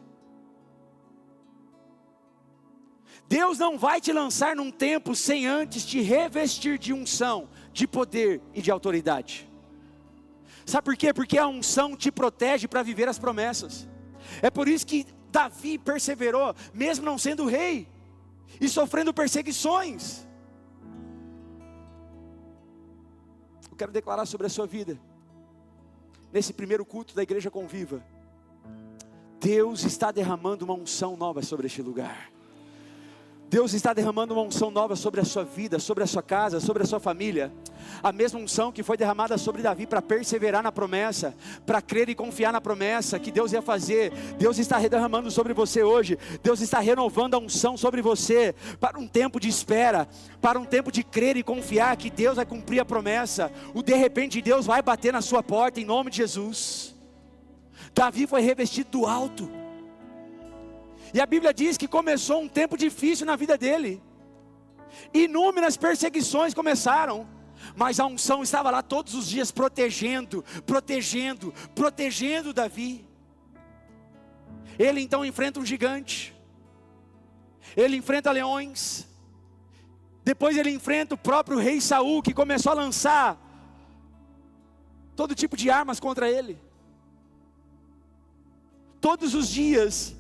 Speaker 1: Deus não vai te lançar num tempo sem antes te revestir de unção, de poder e de autoridade. Sabe por quê? Porque a unção te protege para viver as promessas. É por isso que Davi perseverou, mesmo não sendo rei, e sofrendo perseguições. Eu quero declarar sobre a sua vida, nesse primeiro culto da Igreja Conviva, Deus está derramando uma unção nova sobre este lugar. Deus está derramando uma unção nova sobre a sua vida, sobre a sua casa, sobre a sua família. A mesma unção que foi derramada sobre Davi para perseverar na promessa, para crer e confiar na promessa que Deus ia fazer. Deus está derramando sobre você hoje. Deus está renovando a unção sobre você para um tempo de espera, para um tempo de crer e confiar que Deus vai cumprir a promessa. O de repente Deus vai bater na sua porta em nome de Jesus. Davi foi revestido do alto. E a Bíblia diz que começou um tempo difícil na vida dele. Inúmeras perseguições começaram, mas a unção estava lá todos os dias protegendo Davi. Ele então enfrenta um gigante. Ele enfrenta leões. Depois ele enfrenta o próprio rei Saul, que começou a lançar todo tipo de armas contra ele. Todos os dias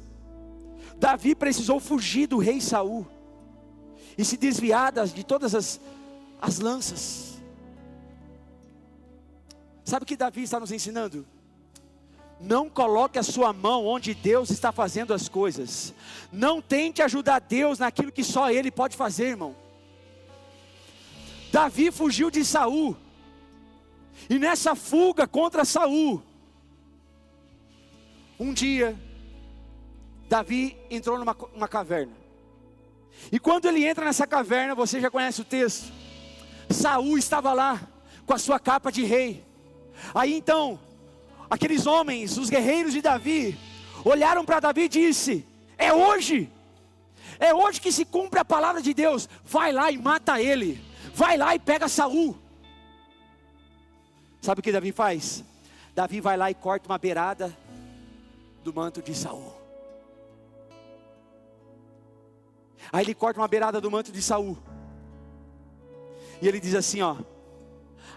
Speaker 1: Davi precisou fugir do rei Saul e se desviar de todas as lanças. Sabe o que Davi está nos ensinando? Não coloque a sua mão onde Deus está fazendo as coisas. Não tente ajudar Deus naquilo que só Ele pode fazer, irmão. Davi fugiu de Saul. E nessa fuga contra Saul, um dia, Davi entrou numa caverna. E quando ele entra nessa caverna, você já conhece o texto. Saul estava lá, com a sua capa de rei. Aí então, aqueles homens, os guerreiros de Davi, olharam para Davi e disse: é hoje que se cumpre a palavra de Deus. Vai lá e mata ele. Vai lá e pega Saul. Sabe o que Davi faz? Davi vai lá e corta uma beirada do manto de Saul. Aí ele corta uma beirada do manto de Saul. E ele diz assim, ó: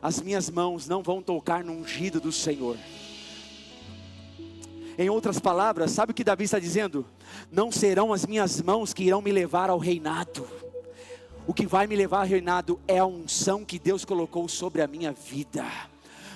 Speaker 1: as minhas mãos não vão tocar no ungido do Senhor. Em outras palavras, sabe o que Davi está dizendo? Não serão as minhas mãos que irão me levar ao reinado. O que vai me levar ao reinado é a unção que Deus colocou sobre a minha vida.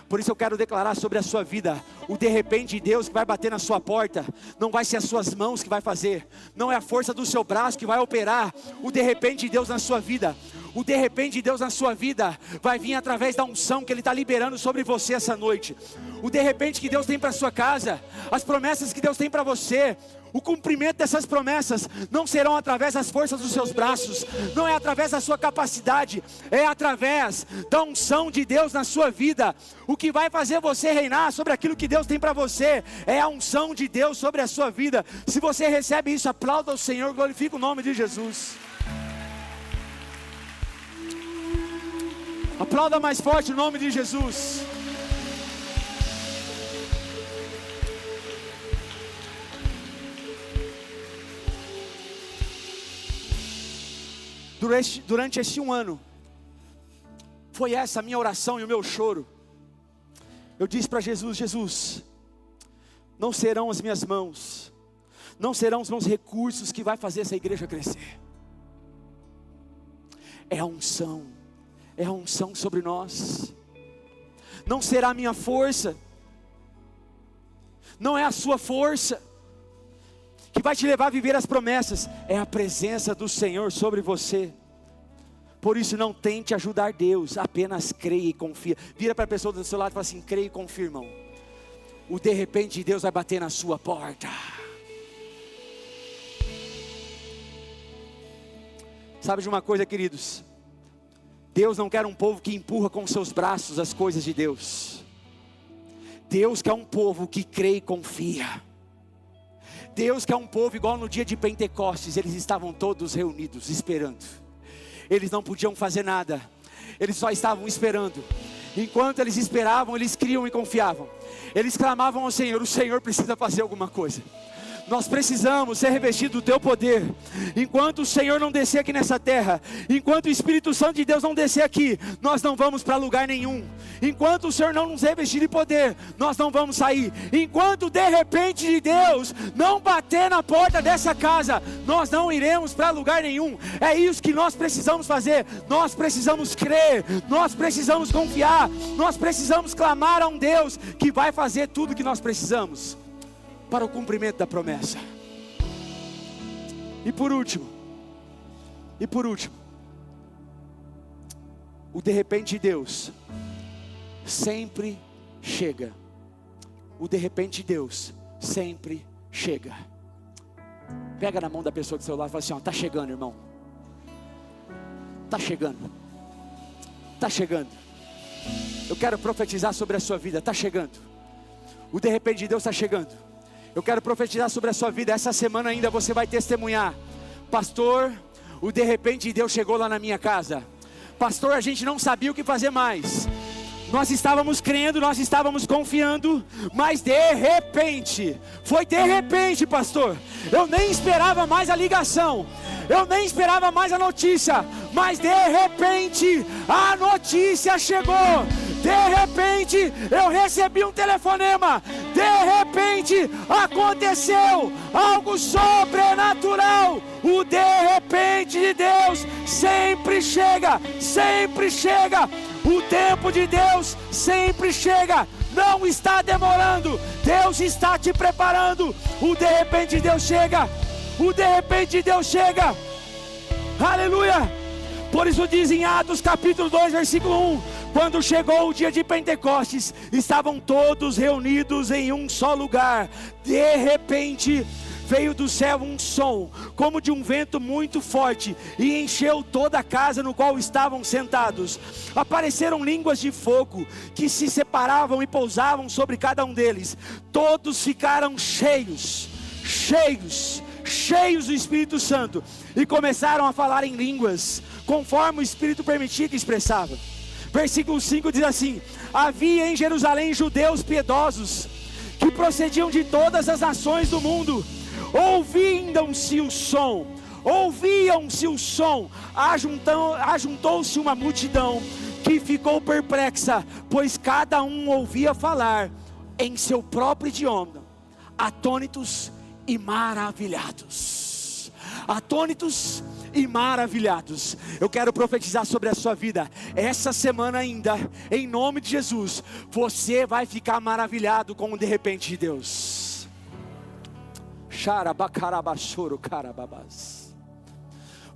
Speaker 1: Por isso eu quero declarar sobre a sua vida: o de repente de Deus que vai bater na sua porta, não vai ser as suas mãos que vai fazer, não é a força do seu braço que vai operar. O de repente de Deus na sua vida, o de repente de Deus na sua vida, vai vir através da unção que Ele está liberando sobre você essa noite. O de repente que Deus tem para a sua casa, as promessas que Deus tem para você, o cumprimento dessas promessas não serão através das forças dos seus braços, não é através da sua capacidade, é através da unção de Deus na sua vida. O que vai fazer você reinar sobre aquilo que Deus tem para você é a unção de Deus sobre a sua vida. Se você recebe isso, aplauda ao Senhor, glorifica o nome de Jesus. Aplauda mais forte o nome de Jesus. Durante esse um ano, foi essa a minha oração e o meu choro. Eu disse para Jesus: Jesus, não serão as minhas mãos, não serão os meus recursos que vai fazer essa igreja crescer. É a unção sobre nós. Não será a minha força, não é a sua força que vai te levar a viver as promessas, é a presença do Senhor sobre você. Por isso não tente ajudar Deus, apenas creia e confia. Vira para a pessoa do seu lado e fala assim: creia e confia, irmão. O de repente de Deus vai bater na sua porta. Sabe de uma coisa, queridos? Deus não quer um povo que empurra com seus braços as coisas de Deus. Deus quer um povo que crê e confia. Deus quer um povo igual no dia de Pentecostes. Eles estavam todos reunidos esperando. Eles não podiam fazer nada, eles só estavam esperando. Enquanto eles esperavam, eles criam e confiavam. Eles clamavam ao Senhor: o Senhor precisa fazer alguma coisa. Nós precisamos ser revestidos do Teu poder. Enquanto o Senhor não descer aqui nessa terra, enquanto o Espírito Santo de Deus não descer aqui, nós não vamos para lugar nenhum. Enquanto o Senhor não nos revestir de poder, nós não vamos sair. Enquanto de repente de Deus não bater na porta dessa casa, nós não iremos para lugar nenhum. É isso que nós precisamos fazer. Nós precisamos crer, nós precisamos confiar, nós precisamos clamar a um Deus que vai fazer tudo o que nós precisamos para o cumprimento da promessa. E por último, o de repente de Deus sempre chega. O de repente de Deus sempre chega. Pega na mão da pessoa do seu lado e fala assim: ó, tá chegando, irmão. Tá chegando. Tá chegando. Eu quero profetizar sobre a sua vida. Tá chegando. O de repente de Deus está chegando. Eu quero profetizar sobre a sua vida. Essa semana ainda você vai testemunhar: pastor, o de repente de Deus chegou lá na minha casa. Pastor, a gente não sabia o que fazer mais. Nós estávamos crendo, nós estávamos confiando, mas de repente, foi de repente, pastor. Eu nem esperava mais a ligação, eu nem esperava mais a notícia, mas de repente a notícia chegou. De repente eu recebi um telefonema. De repente aconteceu algo sobrenatural. O de repente de Deus sempre chega, sempre chega. O tempo de Deus sempre chega, não está demorando. Deus está te preparando. O de repente de Deus chega, o de repente de Deus chega. Aleluia. Por isso diz em Atos capítulo 2 versículo 1: quando chegou o dia de Pentecostes, estavam todos reunidos em um só lugar. De repente veio do céu um som, como de um vento muito forte, e encheu toda a casa no qual estavam sentados. Apareceram línguas de fogo, que se separavam e pousavam sobre cada um deles. Todos ficaram cheios do Espírito Santo, e começaram a falar em línguas, conforme o Espírito permitia que expressava. Versículo 5 diz assim: havia em Jerusalém judeus piedosos, que procediam de todas as nações do mundo. Ouviam-se o som, ajuntou-se uma multidão, que ficou perplexa, pois cada um ouvia falar em seu próprio idioma, atônitos e maravilhados. Atônitos e maravilhados. Eu quero profetizar sobre a sua vida, essa semana ainda, em nome de Jesus, você vai ficar maravilhado com o de repente de Deus.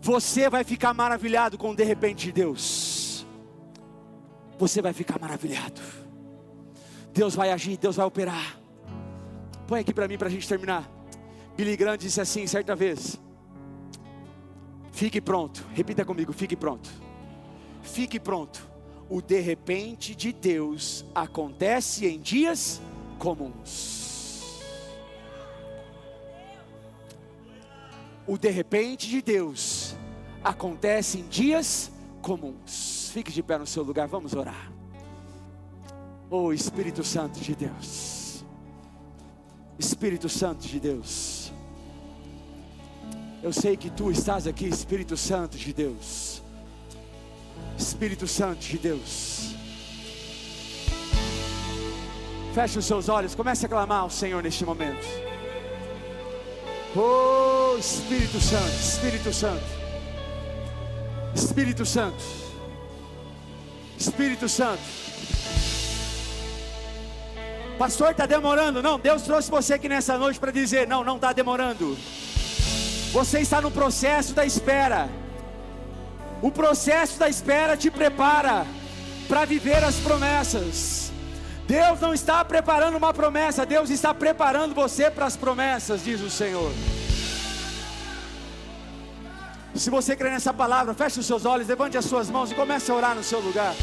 Speaker 1: Você vai ficar maravilhado com o de repente de Deus. Você vai ficar maravilhado. Deus vai agir, Deus vai operar. Põe aqui para mim, para a gente terminar. Billy Graham disse assim certa vez: fique pronto. Repita comigo: fique pronto. Fique pronto. O de repente de Deus acontece em dias comuns. O de repente de Deus acontece em dias comuns. Fique de pé no seu lugar, vamos orar. Oh Espírito Santo de Deus, Espírito Santo de Deus, eu sei que Tu estás aqui, Espírito Santo de Deus, Espírito Santo de Deus. Feche os seus olhos, comece a clamar ao Senhor neste momento. Oh Espírito Santo, Espírito Santo, Espírito Santo, Espírito Santo. Pastor, está demorando? Não, Deus trouxe você aqui nessa noite para dizer: não está demorando. Você está no processo da espera. O processo da espera te prepara para viver as promessas. Deus não está preparando uma promessa, Deus está preparando você para as promessas, diz o Senhor. Se você crê nessa palavra, feche os seus olhos, levante as suas mãos e comece a orar no seu lugar.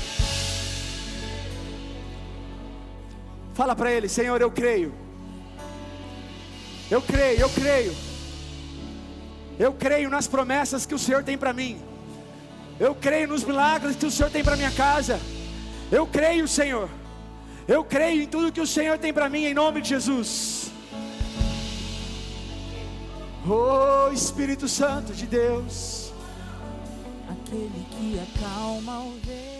Speaker 1: Fala para Ele: Senhor, eu creio. Eu creio, eu creio. Eu creio nas promessas que o Senhor tem para mim. Eu creio nos milagres que o Senhor tem para minha casa. Eu creio, Senhor. Eu creio em tudo que o Senhor tem para mim, em nome de Jesus. Oh Espírito Santo de Deus,
Speaker 2: aquele que acalma o vento.